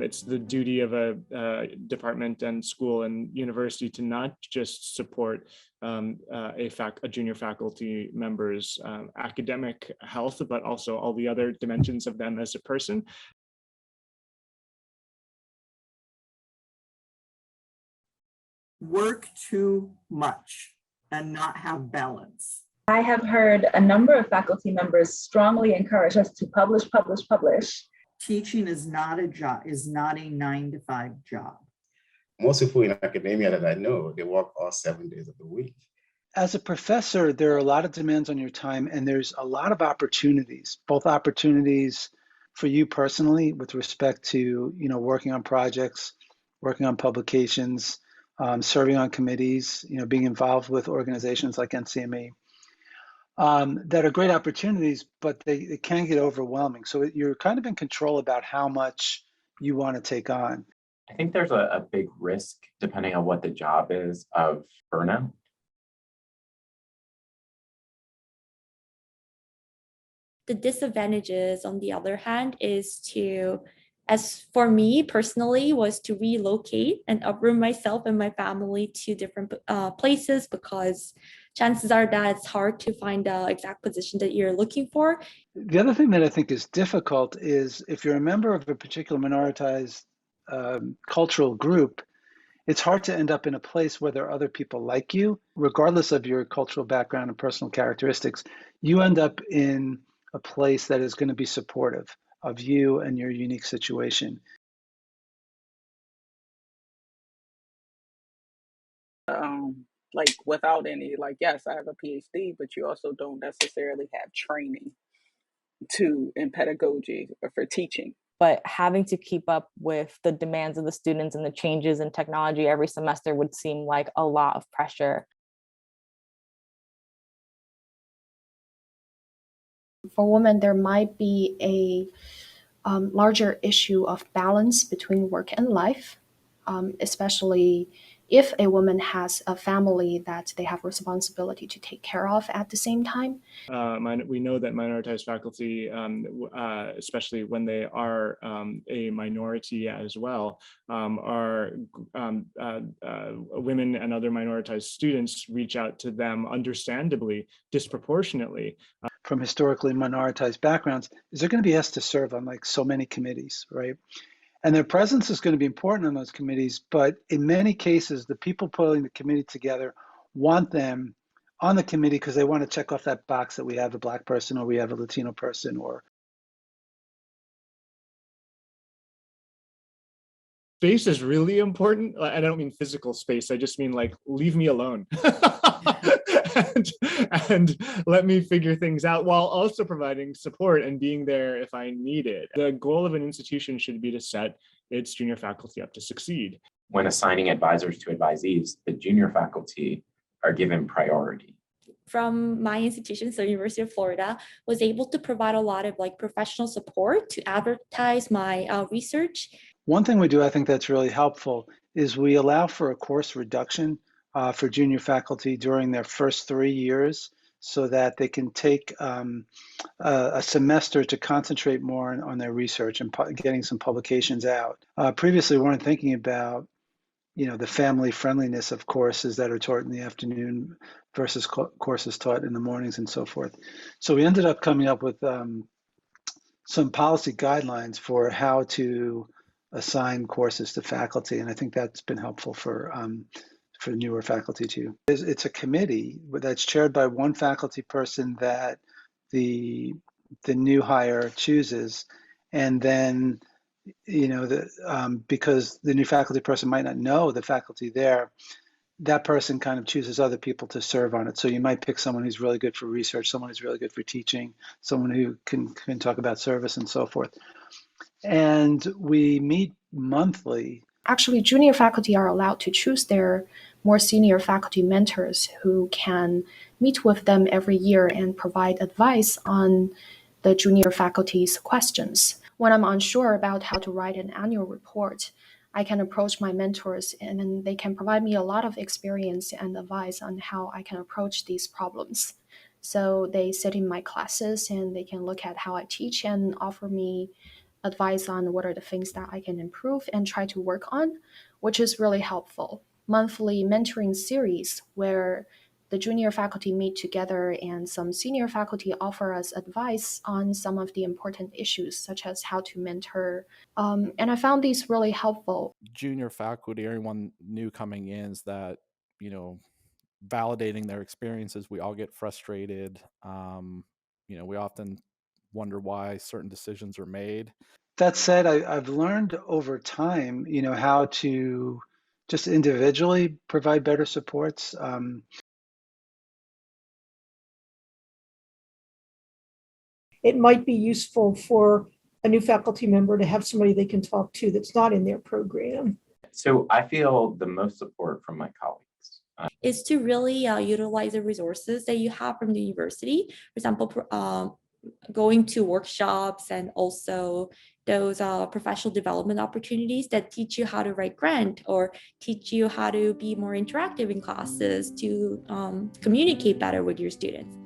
It's the duty of a department and school and university to not just support a junior faculty member's academic health, but also all the other dimensions of them as a person. Work too much and not have balance. I have heard a number of faculty members strongly encourage us to publish, publish, publish. Teaching is not a job, is not a 9-to-5 job. Most people in academia that I know, they work all 7 days of the week. As a professor, there are a lot of demands on your time, and there's a lot of opportunities, both opportunities for you personally with respect to, working on projects, working on publications, serving on committees, being involved with organizations like NCME, that are great opportunities, but they can get overwhelming. So you're kind of in control about how much you want to take on. I think there's a big risk, depending on what the job is, of burnout. The disadvantages, on the other hand, is as for me personally, was to relocate and uproot myself and my family to different places, because chances are that it's hard to find the exact position that you're looking for. The other thing that I think is difficult is if you're a member of a particular minoritized cultural group, it's hard to end up in a place where there are other people like you, regardless of your cultural background and personal characteristics. You end up in a place that is going to be supportive of you and your unique situation. Like without any, yes, I have a PhD, but you also don't necessarily have training in pedagogy or for teaching. But having to keep up with the demands of the students and the changes in technology every semester would seem like a lot of pressure. For women, there might be a larger issue of balance between work and life, especially if a woman has a family that they have responsibility to take care of at the same time. We know that minoritized faculty, especially when they are a minority as well, are women and other minoritized students reach out to them understandably, disproportionately. From historically minoritized backgrounds, is they're going to be asked to serve on so many committees, right? And their presence is going to be important on those committees, but in many cases, the people putting the committee together want them on the committee because they want to check off that box that we have a Black person or we have a Latino person or. Space is really important. And I don't mean physical space. I just mean leave me alone. and let me figure things out while also providing support and being there if I need it. The goal of an institution should be to set its junior faculty up to succeed. When assigning advisors to advisees, the junior faculty are given priority. From my institution, so University of Florida, was able to provide a lot of professional support to advertise my research. One thing we do, I think that's really helpful, is we allow for a course reduction for junior faculty during their first 3 years so that they can take a semester to concentrate more on their research and getting some publications out. Previously, we weren't thinking about the family friendliness of courses that are taught in the afternoon versus courses taught in the mornings and so forth. So we ended up coming up with some policy guidelines for how to assign courses to faculty, and I think that's been helpful for newer faculty too. It's a committee that's chaired by one faculty person that the new hire chooses, and then because the new faculty person might not know the faculty there, that person kind of chooses other people to serve on it. So you might pick someone who's really good for research, someone who's really good for teaching, someone who can talk about service and so forth. And we meet monthly. Actually, junior faculty are allowed to choose their more senior faculty mentors who can meet with them every year and provide advice on the junior faculty's questions. When I'm unsure about how to write an annual report, I can approach my mentors and then they can provide me a lot of experience and advice on how I can approach these problems. So they sit in my classes and they can look at how I teach and offer me advice on what are the things that I can improve and try to work on, which is really helpful. Monthly mentoring series where the junior faculty meet together and some senior faculty offer us advice on some of the important issues, such as how to mentor. And I found these really helpful. Junior faculty, everyone new coming in, is that, validating their experiences, we all get frustrated. We often wonder why certain decisions are made. That said, I've learned over time, how to just individually provide better supports. It might be useful for a new faculty member to have somebody they can talk to that's not in their program. So I feel the most support from my colleagues. Is to really utilize the resources that you have from the university. For example, going to workshops and also those professional development opportunities that teach you how to write grant or teach you how to be more interactive in classes to communicate better with your students.